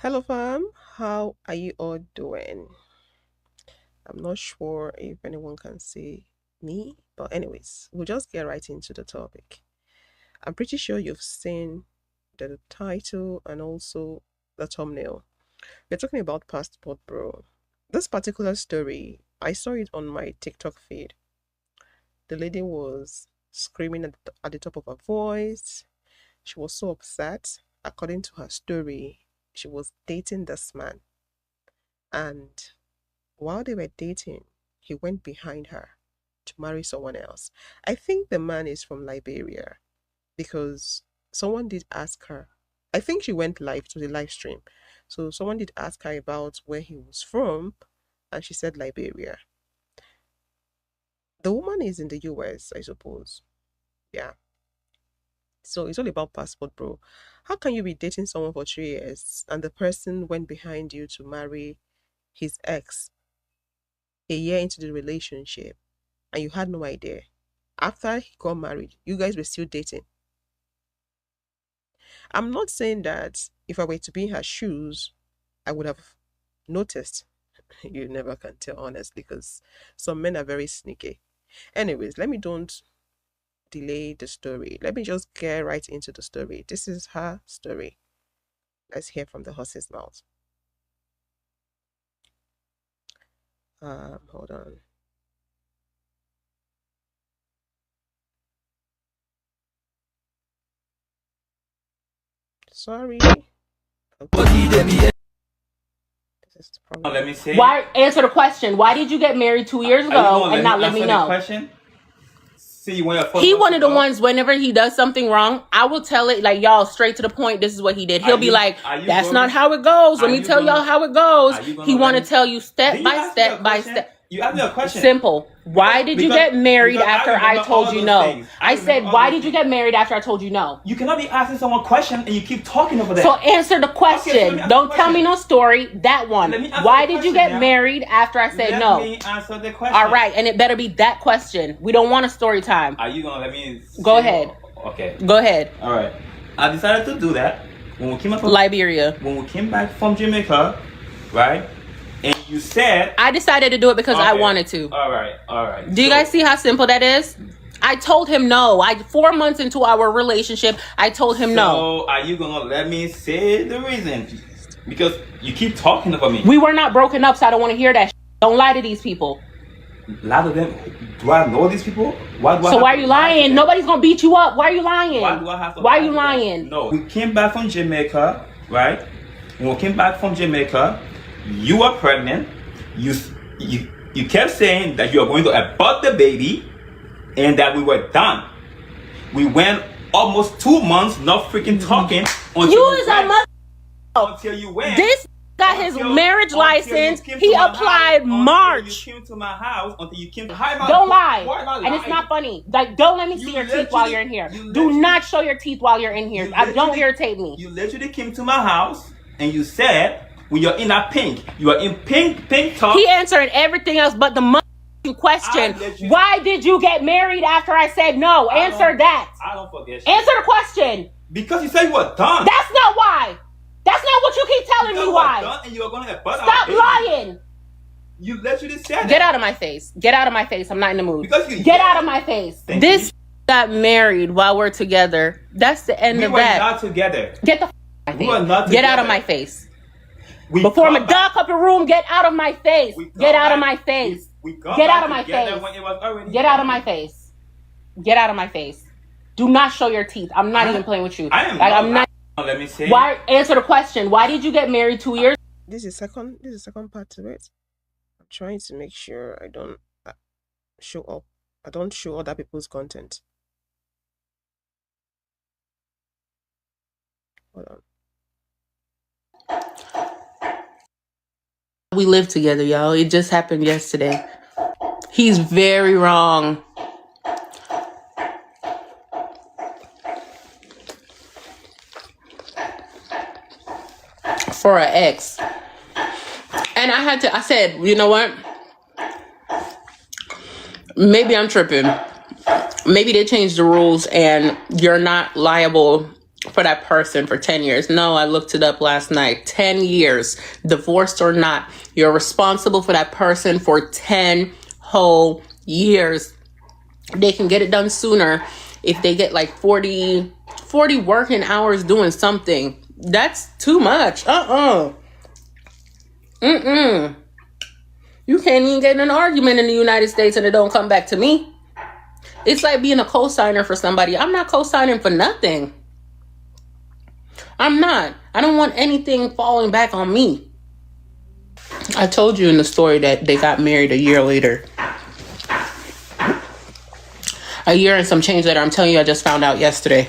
Hello, fam. How are you all doing? I'm not sure if anyone can see me, but anyways, we'll just get right into the topic. I'm pretty sure you've seen the title and also the thumbnail. We're talking about Passport Bro. This particular story, I saw it on my TikTok feed. The lady was screaming at the top of her voice. She was so upset. According to her story, she was dating this man. And while they were dating, he went behind her to marry someone else. I think the man is from Liberia because someone did ask her. I think she went live to the live stream. So someone did ask her about where he was from, and she said Liberia. The woman is in the US, I suppose. Yeah. So it's all about passport, bro. How can you be dating someone for 3 years and the person went behind you to marry his ex a year into the relationship and you had no idea? After he got married, you guys were still dating. I'm not saying that if I were to be in her shoes, I would have noticed. You never can tell, honestly, because some men are very sneaky. Anyways, let me don't delay the story. Let me just get right into the story. This is her story. Let's hear from the horse's mouth. Hold on. Sorry. Okay. This is Let probably. me say. Why answer the question? Why did you get married 2 years ago and not let me the know? question? See, when He one of the ones. Whenever he does something wrong, I will tell it like y'all straight to the point. This is what he did. He'll be like, "That's not how it goes. Let me tell y'all how it goes." He want to tell you step by step by step. You asked me a question. Simple. Why did you get married because after I I told all you those no? things. I said, remember all why those did you things. get married after I told you no? You cannot be asking someone a question and you keep talking over there. So answer the question. Okay, so let me ask Don't the tell me question. no story. That one. Let me answer Why the did you question get now. married after I said no? Let me answer the question. All right, and it better be that question. We don't want a story time. Are you gonna let me Go ahead. Okay. Go ahead. All right. I decided to do that when we came up Liberia. when we came back from Jamaica, right? And you said I decided to do it because I wanted to. All right. Do you guys see how simple that is? I told him no. 4 months into our relationship, I told him no. So are you gonna let me say the reason? Because you keep talking about me. We were not broken up, so I don't want to hear that. Don't lie to these people. A lot of them. Do I know these people? Why are you lying? Nobody's gonna beat you up. Why are you lying? Why do I have to? Why are you lying? No. We came back from Jamaica, right? When we came back from Jamaica, you were pregnant. You kept saying that you were going to abort the baby, and that we were done. We went almost 2 months not freaking talking until you went. This got his marriage license. He applied March. You came to my house until you came to Don't lie. And it's not funny. Like, don't let me see your teeth while you're in here. Do not show your teeth while you're in here. Don't irritate me. You literally came to my house and you said, when you're in that pink, you are in pink top. He answered everything else but the question. Why did you get married after I said no? Answer that. I don't forget. Answer the question. Because you said you were done. That's not why. That's not what you keep telling me why. Done and you were gonna Stop lying. You literally said Get out of my face. Get out of my face. I'm not in the mood. Because you Get out of my face. This got married while we're together. That's the end of that. We were not together. Get the out of my face. We were not together. Get out of my face. Before I'm dark up your room, get out of my face. Get out of my face. Get out of my face. Get out of my face. Get out of my face. Do not show your teeth. I'm not even playing with you. I'm not. Let me say. Why answer the question? Why did you get married 2 years? This is second part to it. I'm trying to make sure I don't show up. I don't show other people's content. Hold on. We live together, y'all. It just happened yesterday. He's very wrong. For an ex. And I said, you know what? Maybe I'm tripping. Maybe they changed the rules and you're not liable for that person for 10 years. No, I looked it up last night. 10 years, divorced or not, you're responsible for that person for 10 whole years. They can get it done sooner if they get like 40 working hours doing something. That's too much. Mm-mm. You can't even get in an argument in the United States and it don't come back to me. It's like being a co-signer for somebody. I'm not co-signing for nothing. I'm not. I don't want anything falling back on me. I told you in the story that they got married a year later. A year and some change later. I'm telling you, I just found out yesterday.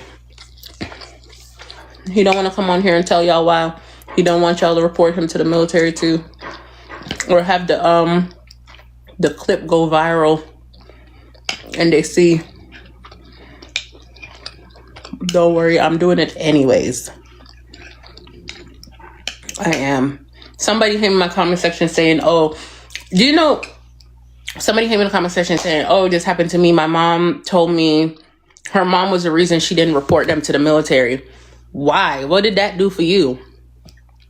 He don't want to come on here and tell y'all why. He don't want y'all to report him to the military too. Or have the clip go viral and they see. Don't worry, I'm doing it anyways. I am. Somebody came in my comment section saying, oh, do you know, somebody came in the comment section saying, oh, this happened to me. My mom told me her mom was the reason she didn't report them to the military. Why? What did that do for you?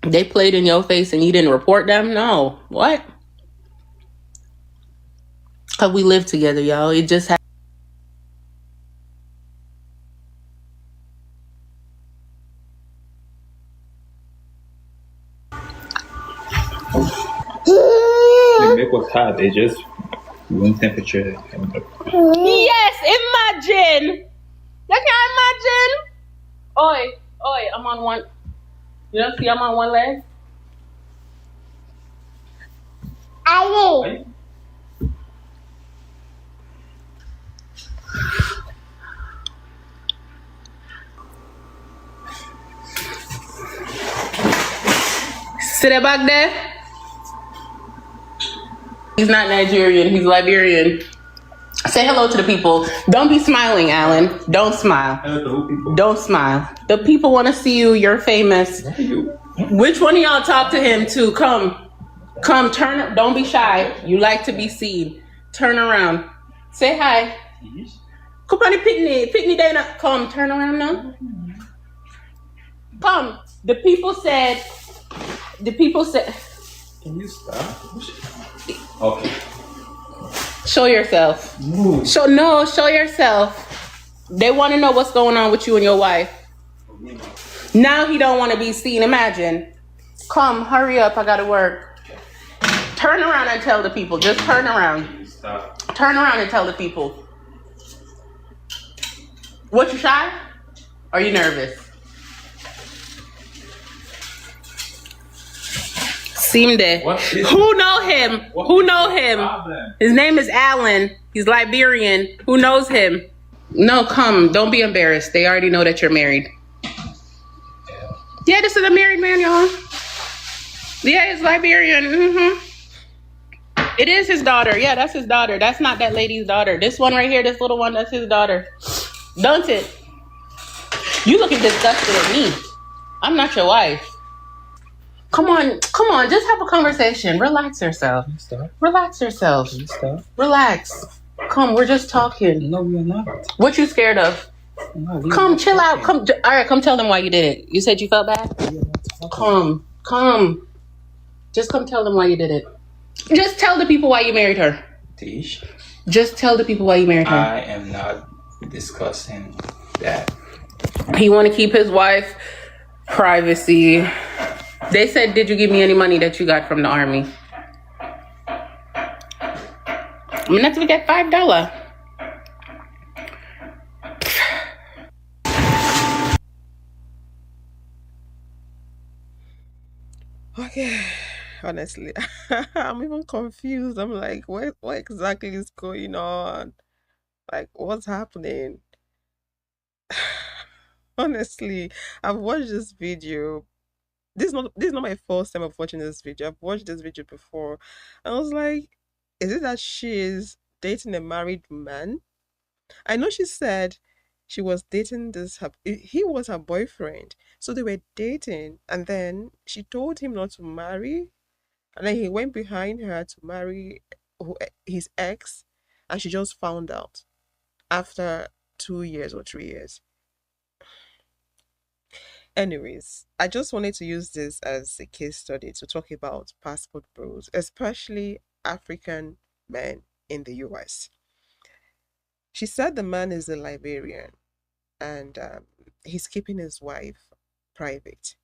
They played in your face and you didn't report them? No. What? Because we live together, y'all. It just happened. The milk was hot. They just room temperature. Yes, imagine. You can imagine. Oi, I'm on one. You don't see I'm on one leg? Ow. Sit there back there. He's not Nigerian, he's Liberian. Say hello to the people. Don't be smiling, Alan. Don't smile. Hello, people. Don't smile. The people want to see you. You're famous. Which one of y'all talk to him too? Come, turn. Don't be shy. You like to be seen. Turn around. Say hi. Come on, Pitney Dana. Come, turn around now. Come. The people said. Can you stop? Okay. Show yourself. Move. Show yourself. They want to know what's going on with you and your wife. Now he don't want to be seen. Imagine. Come, hurry up. I gotta work. Turn around and tell the people. Just turn around. Stop. Turn around and tell the people. What, you shy? Are you nervous? Simde. Who know him? Who know him? Problem? His name is Alan. He's Liberian. Who knows him? No, come. Don't be embarrassed. They already know that you're married. Yeah, this is a married man, y'all. Yeah, he's Liberian. It is his daughter. Yeah, that's his daughter. That's not that lady's daughter. This one right here, this little one, that's his daughter. Don't it? You looking disgusted at me. I'm not your wife. Come on, just have a conversation. Relax yourself. Stop. Relax yourself. Stop. Relax. Come, we're just talking. No, we're not. What you scared of? No, Come, chill out. Come, all right, come tell them why you did it. You said you felt bad? Come. Just come tell them why you did it. Just tell the people why you married her. Tish, Just tell the people why you married her. I am not discussing that. He want to keep his wife privacy. They said, did you give me any money that you got from the army? I mean, that's we get $5. Okay, honestly, I'm even confused. I'm like, what exactly is going on? Like, what's happening? Honestly, I've watched this video. This is not my first time of watching this video. I've watched this video before. I was like, is it that she's dating a married man? I know she said she was dating he was her boyfriend. So they were dating and then she told him not to marry and then he went behind her to marry his ex and she just found out after 2 years or 3 years. Anyways, I just wanted to use this as a case study to talk about passport bros, especially African men in the US. She said the man is a Liberian and he's keeping his wife private.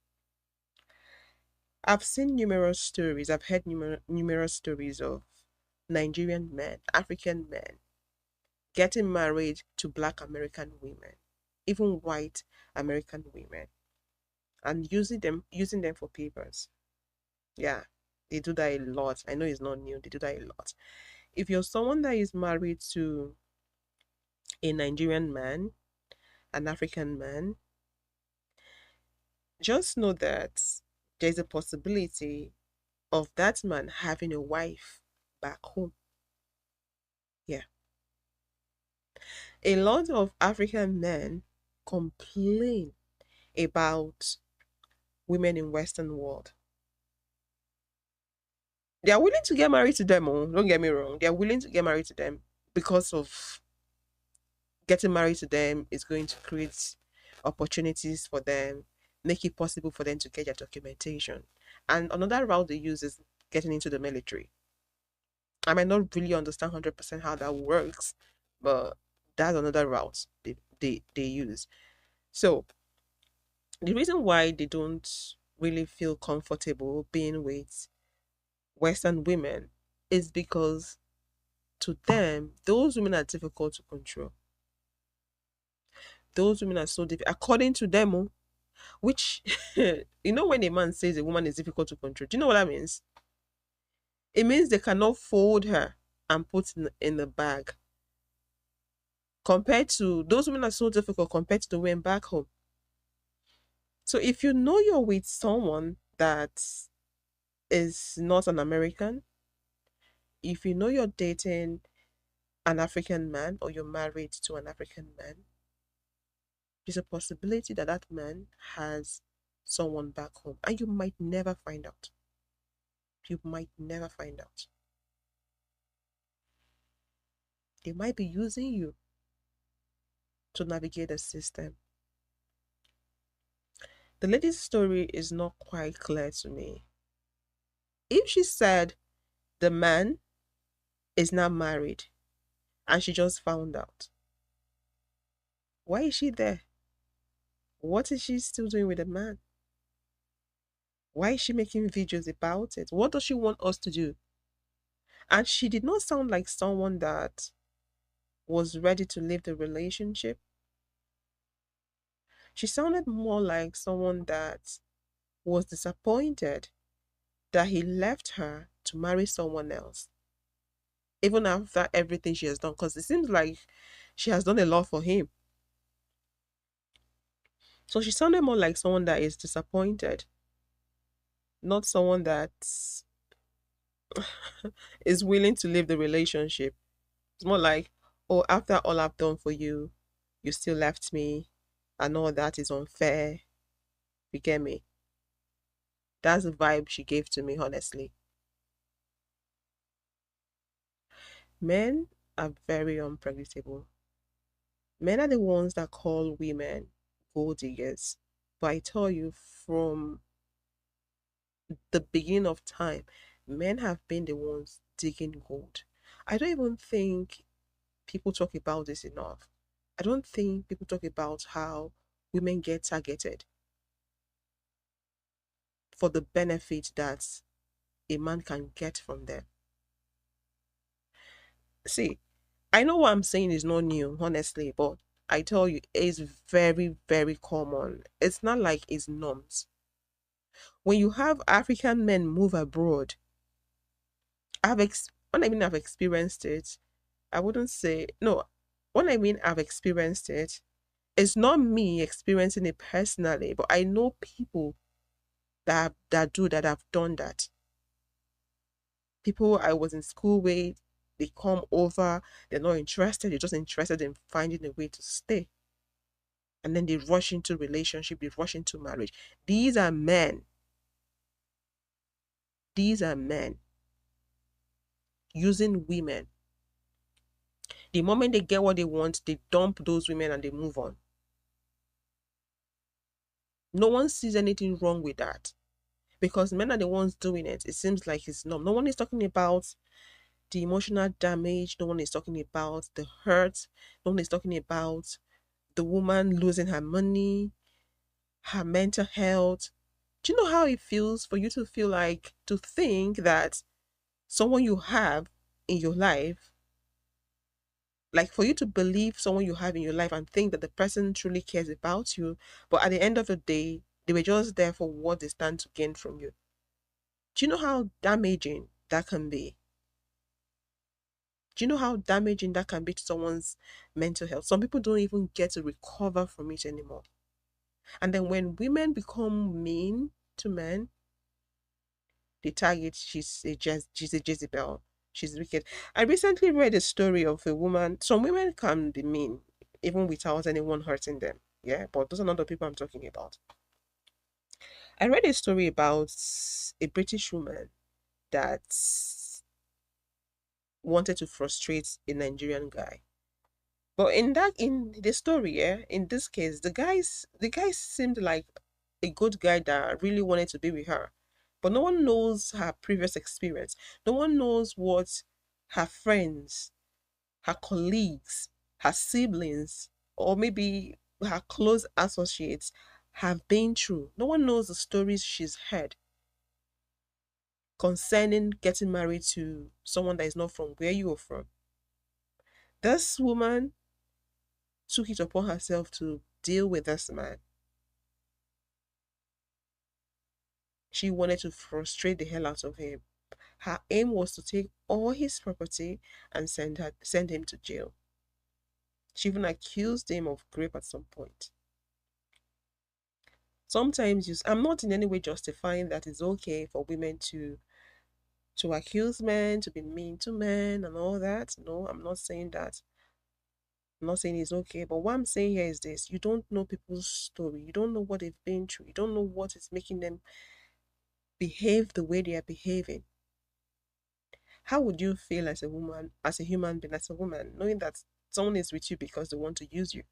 I've seen numerous stories, I've heard numerous stories of Nigerian men, African men, getting married to Black American women, even white American women, and using them for papers. Yeah, they do that a lot. I know it's not new. They do that a lot. If you're someone that is married to a Nigerian man, an African man, just know that there's a possibility of that man having a wife back home. Yeah. A lot of African men complain about women in Western world. They are willing to get married to them, oh, don't get me wrong. They are willing to get married to them because of getting married to them is going to create opportunities for them, make it possible for them to get their documentation. And another route they use is getting into the military. I might not really understand 100% how that works, but that's another route they use. So the reason why they don't really feel comfortable being with Western women is because to them, those women are difficult to control. Those women are so difficult, according to them, oh, which, when a man says a woman is difficult to control, do you know what that means? It means they cannot fold her and put in the bag. Compared to those women are so difficult compared to the women back home. So if you know you're with someone that is not an American, if you know you're dating an African man or you're married to an African man, there's a possibility that that man has someone back home and you might never find out. You might never find out. They might be using you to navigate the system. The lady's story is not quite clear to me. If she said the man is not married and she just found out, why is she there? What is she still doing with the man? Why is she making videos about it? What does she want us to do? And she did not sound like someone that was ready to leave the relationship. She sounded more like someone that was disappointed that he left her to marry someone else, even after everything she has done, because it seems like she has done a lot for him. So she sounded more like someone that is disappointed, not someone that is willing to leave the relationship. It's more like, oh, after all I've done for you, you still left me, and all that is unfair. You get me? That's the vibe she gave to me, honestly. Men are very unpredictable. Men are the ones that call women gold diggers. But I tell you, from the beginning of time, men have been the ones digging gold. I don't even think people talk about this enough. I don't think people talk about how women get targeted for the benefit that a man can get from them. See, I know what I'm saying is not new, honestly, but I tell you, it's very, very common. It's not like it's norms. When you have African men move abroad, when I mean I've experienced it, I wouldn't say no. When I mean I've experienced it, it's not me experiencing it personally, but I know people that have done that. People I was in school with, they come over, they're not interested, they're just interested in finding a way to stay. And then they rush into relationship, they rush into marriage. These are men. These are men using women. The moment they get what they want, they dump those women and they move on. No one sees anything wrong with that because men are the ones doing it. It seems like it's not. No one is talking about the emotional damage. No one is talking about the hurt. No one is talking about the woman losing her money, her mental health. Do you know how it feels for you to feel like, to think that someone you have in your life, like for you to believe someone you have in your life and think that the person truly cares about you, but at the end of the day, they were just there for what they stand to gain from you? Do you know how damaging that can be? Do you know how damaging that can be to someone's mental health? Some people don't even get to recover from it anymore. And then when women become mean to men, they target, she's a Jezebel, she's wicked. I recently read a story of a woman. Some women can be mean even without anyone hurting them. Yeah, but those are not the people I'm talking about. I read a story about a British woman that wanted to frustrate a Nigerian guy. But in the story, yeah, in this case, the guy seemed like a good guy that really wanted to be with her. But no one knows her previous experience. No one knows what her friends, her colleagues, her siblings, or maybe her close associates have been through. No one knows the stories she's heard concerning getting married to someone that is not from where you are from. This woman took it upon herself to deal with this man. She wanted to frustrate the hell out of him. Her aim was to take all his property and send him to jail. She even accused him of rape at some point. Sometimes I'm not in any way justifying that it's okay for women to accuse men, to be mean to men and all that. No, I'm not saying that. I'm not saying it's okay, but what I'm saying here is this: you don't know people's story, you don't know what they've been through, you don't know what is making them behave the way they are behaving. How would you feel as a woman, as a human being, as a woman, knowing that someone is with you because they want to use you?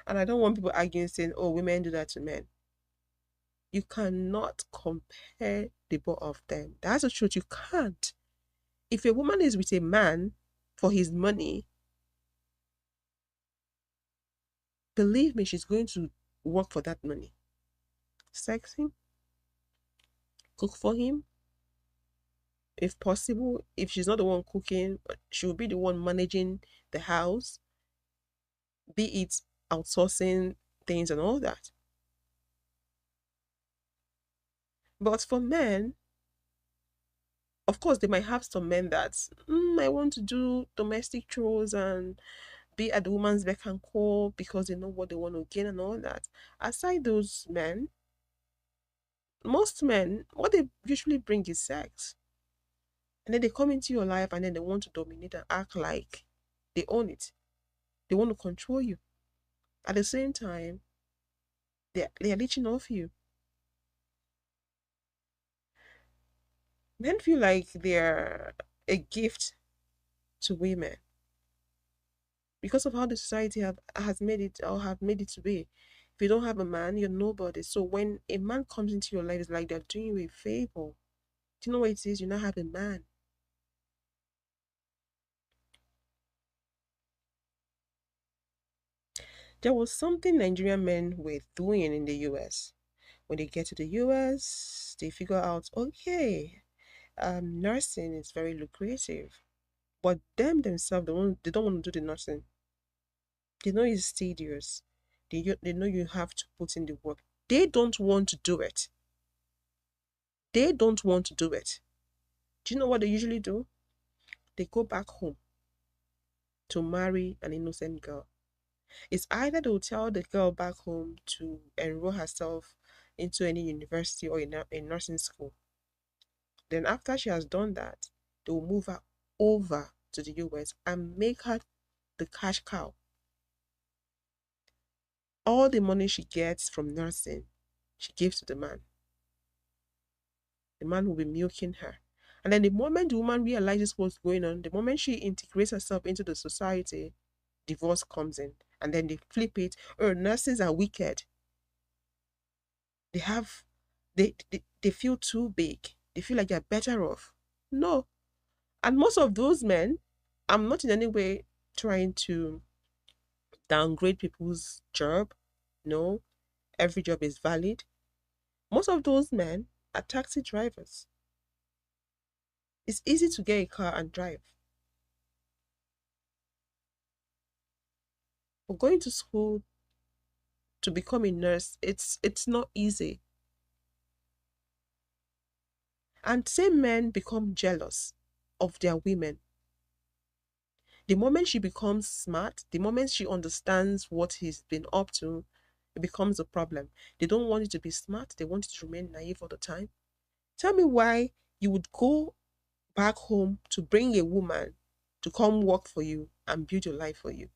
And I don't want people arguing saying, oh, women do that to men. You cannot compare the both of them. That's the truth. You can't. If a woman is with a man for his money, believe me, she's going to work for that money. Sex him, cook for him, if possible. If she's not the one cooking, she will be the one managing the house, be it outsourcing things and all that. But for men, of course, they might have some men that I want to do domestic chores and be at the woman's beck and call because they know what they want to gain and all that. Aside those men, most men, what they usually bring is sex. And then they come into your life and then they want to dominate and act like they own it. They want to control you. At the same time, they are leeching off you. Men feel like they're a gift to women because of how the society has made it, or have made it to be. If you don't have a man, you're nobody. So when a man comes into your life, it's like they're doing you a favor. Do you know what it is? You now have a man. There was something Nigerian men were doing in the US. When they get to the US, they figure out, okay, nursing is very lucrative. But them themselves, they don't want to do the nursing. They know it's tedious. They know you have to put in the work. They don't want to do it. They don't want to do it. Do you know what they usually do? They go back home to marry an innocent girl. It's either they'll tell the girl back home to enroll herself into any university or a nursing school. Then after she has done that, they will move her over to the US and make her the cash cow. All the money she gets from nursing, she gives to the man. The man will be milking her. And then the moment the woman realizes what's going on, the moment she integrates herself into the society, divorce comes in. and then they flip it. Oh, nurses are wicked. They have, they feel too big. They feel like they're better off. No. And most of those men, I'm not in any way trying to downgrade people's job. No, every job is valid. Most of those men are taxi drivers. It's easy to get a car and drive. But going to school to become a nurse, it's not easy. And same men become jealous of their women. The moment she becomes smart, the moment she understands what he's been up to, it becomes a problem. They don't want you to be smart, they want you to remain naive all the time. Tell me why you would go back home to bring a woman to come work for you and build your life for you.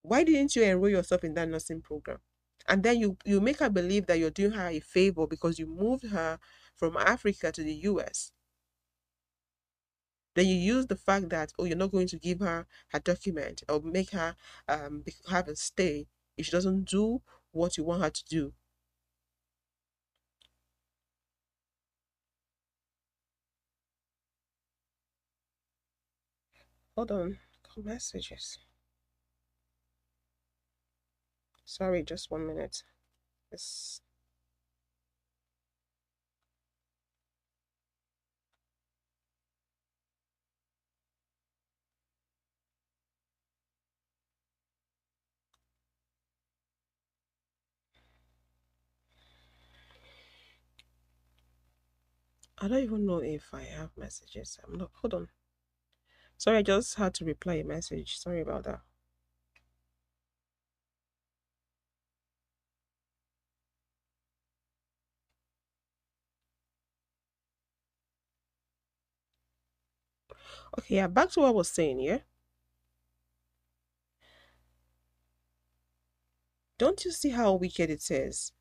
Why didn't you enroll yourself in that nursing program? And then you make her believe that you're doing her a favor because you moved her from Africa to the US. Then you use the fact that, oh, you're not going to give her her document or make her have a stay if she doesn't do what you want her to do. Hold on, messages. Sorry, just 1 minute. It's, I don't even know if I have messages. I'm not. Hold on. Sorry, I just had to reply a message. Sorry about that. Okay, yeah, back to what I was saying, yeah? Don't you see how wicked it is?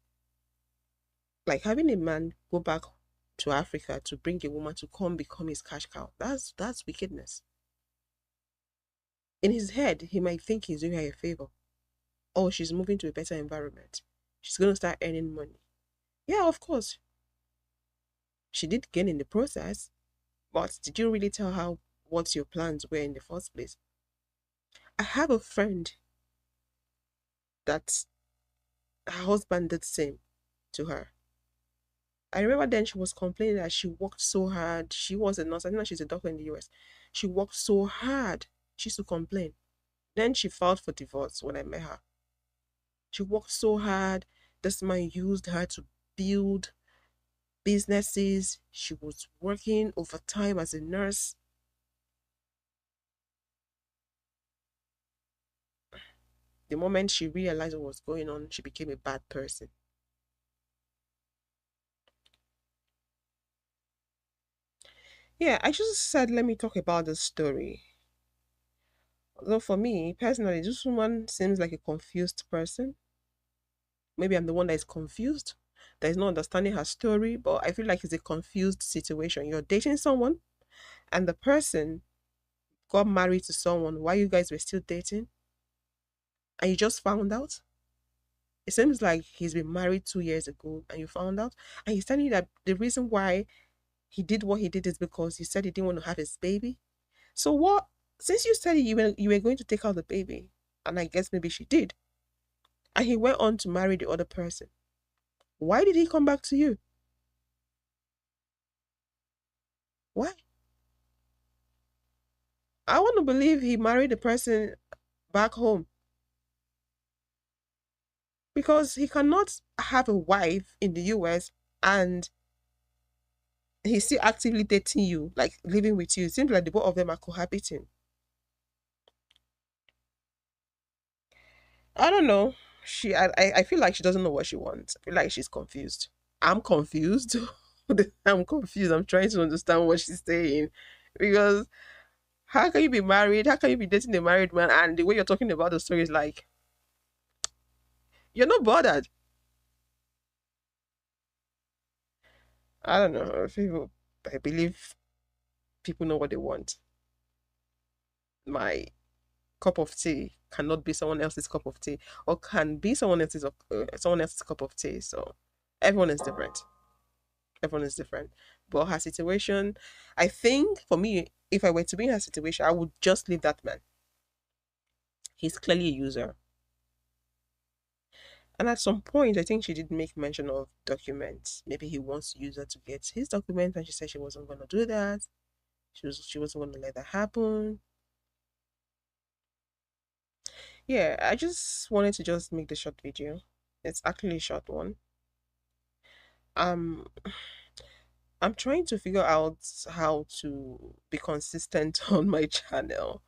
Like having a man go back to Africa to bring a woman to come become his cash cow. That's wickedness. In his head, he might think he's doing her a favor. Oh, she's moving to a better environment. She's gonna start earning money. Yeah, of course. She did gain in the process, but did you really tell her what your plans were in the first place? I have a friend that her husband did the same to her. I remember then she was complaining that she worked so hard. She was a nurse. I think that she's a doctor in the US. She worked so hard. She used to complain. Then she filed for divorce when I met her. She worked so hard. This man used her to build businesses. She was working overtime as a nurse. The moment she realized what was going on, she became a bad person. Yeah, I just said, let me talk about the story. Although for me, personally, this woman seems like a confused person. Maybe I'm the one that is confused, that is not understanding her story, but I feel like it's a confused situation. You're dating someone, and the person got married to someone while you guys were still dating, and you just found out. It seems like he's been married 2 years ago, and you found out, and he's telling you that the reason why he did what he did is because he said he didn't want to have his baby. So what? Since you said you were going to take out the baby, and I guess maybe she did, and he went on to marry the other person. Why did he come back to you? Why? I want to believe he married the person back home because he cannot have a wife in the US and he's still actively dating you, like living with you. It seems like the both of them are cohabiting. I don't know. I feel like she doesn't know what she wants. I feel like she's confused. I'm confused. I'm confused. I'm trying to understand what she's saying because how can you be married? How can you be dating a married man? And the way you're talking about the story is like you're not bothered. I don't know. People, I believe people know what they want. My cup of tea cannot be someone else's cup of tea, or can be someone else's cup of tea. So everyone is different. Everyone is different. But her situation, I think for me, if I were to be in her situation, I would just leave that man. He's clearly a user. And at some point, I think she did make mention of documents. Maybe he wants to use her to get his document, and she said she wasn't going to do that. She wasn't going to let that happen. Yeah, I just wanted to just make the short video. It's actually a short one. Um, I'm trying to figure out how to be consistent on my channel.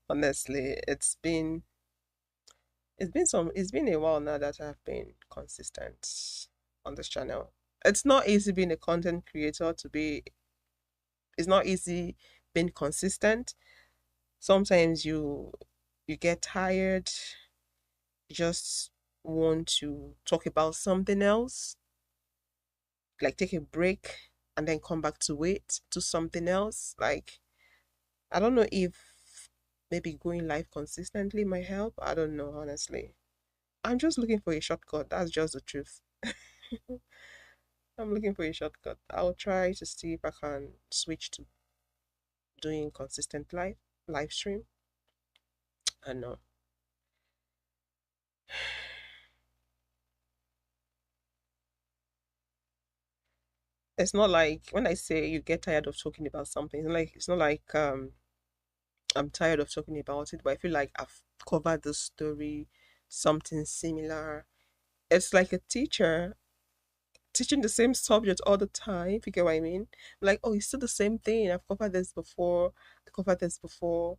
Honestly, it's been a while now that I've been consistent on this channel. It's not easy being a content creator to be it's not easy being consistent. Sometimes you get tired, you just want to talk about something else, like take a break and then come back to it, to something else. Like I don't know if maybe going live consistently might help. I don't know, honestly. I'm just looking for a shortcut. That's just the truth. I'm looking for a shortcut. I'll try to see if I can switch to doing consistent live stream. I know. It's not like when I say you get tired of talking about something, it's not like I'm tired of talking about it, but I feel like I've covered the story, something similar. It's like a teacher teaching the same subject all the time, if you get what I mean. Like, oh, it's still the same thing. I've covered this before. I covered this before.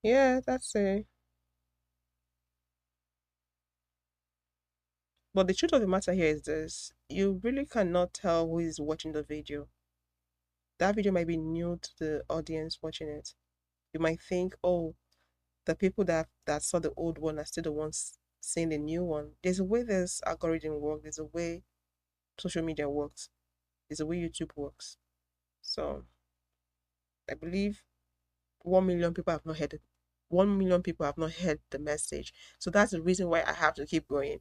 Yeah, that's it. But the truth of the matter here is this: you really cannot tell who is watching the video. That video might be new to the audience watching it. You might think, oh, the people that saw the old one are still the ones seeing the new one. There's a way this algorithm works. There's a way social media works. There's a way YouTube works. So I believe 1 million people have not heard it. 1 million people have not heard the message. So that's the reason why I have to keep going.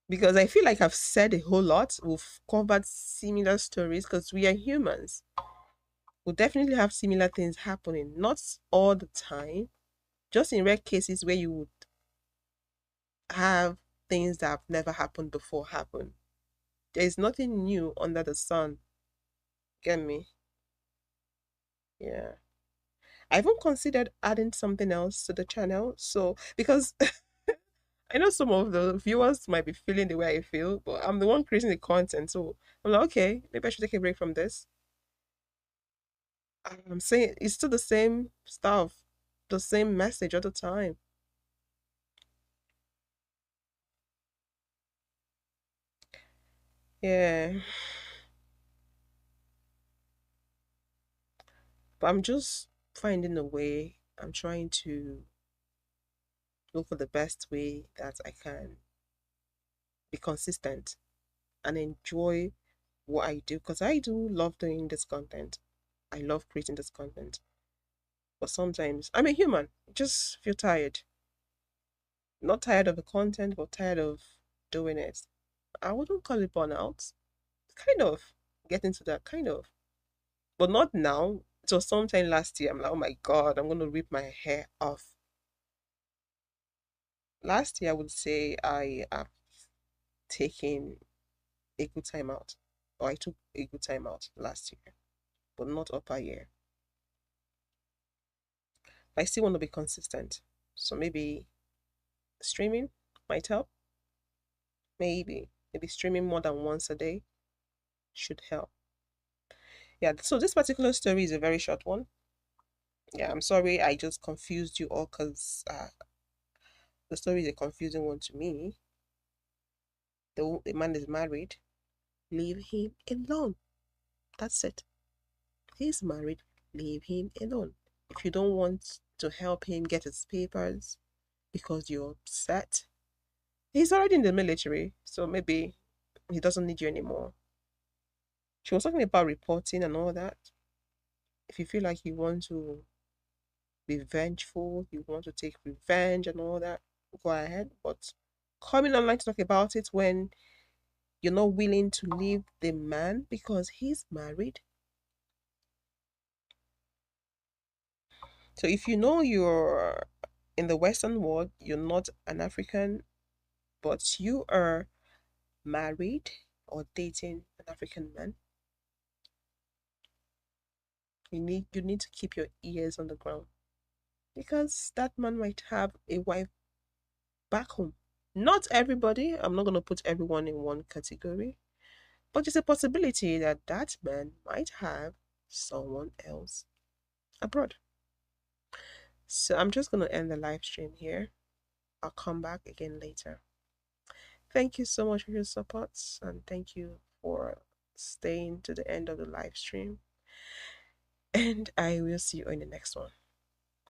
Because I feel like I've said a whole lot. We've covered similar stories because we are humans. We'll definitely have similar things happening. Not all the time. Just in rare cases where you would have things that have never happened before happen. There is nothing new under the sun. Get me? Yeah. I even considered adding something else to the channel. So, because I know some of the viewers might be feeling the way I feel, but I'm the one creating the content. So I'm like, okay, maybe I should take a break from this. I'm saying it's still the same stuff, the same message all the time. Yeah. But I'm just finding a way. I'm trying to look for the best way that I can be consistent and enjoy what I do because I do love doing this content. I love creating this content. But sometimes I'm a human. I just feel tired. Not tired of the content, but tired of doing it. I wouldn't call it burnout. Kind of. Get into that, kind of. But not now. It was sometime last year. I'm like, oh my God, I'm going to rip my hair off. Last year, I would say I have taken a good time out. Or I took a good time out last year, but not upper year. But I still want to be consistent. So maybe streaming might help. Maybe. Maybe streaming more than once a day should help. Yeah, so this particular story is a very short one. Yeah, I'm sorry I just confused you all because the story is a confusing one to me. The man is married. Leave him alone. That's it. He's married. Leave him alone. If you don't want to help him get his papers because you're upset, he's already in the military, so maybe he doesn't need you anymore. She was talking about reporting and all that. If you feel like you want to be vengeful, you want to take revenge and all that, go ahead. But coming online to talk about it when you're not willing to leave the man because he's married. So if you know you're in the Western world, you're not an African, but you are married or dating an African man, you need to keep your ears on the ground because that man might have a wife back home. Not everybody, I'm not going to put everyone in one category, but it's a possibility that that man might have someone else abroad. So I'm just going to end the live stream here. I'll come back again later. Thank you so much for your support and thank you for staying to the end of the live stream. And I will see you in the next one.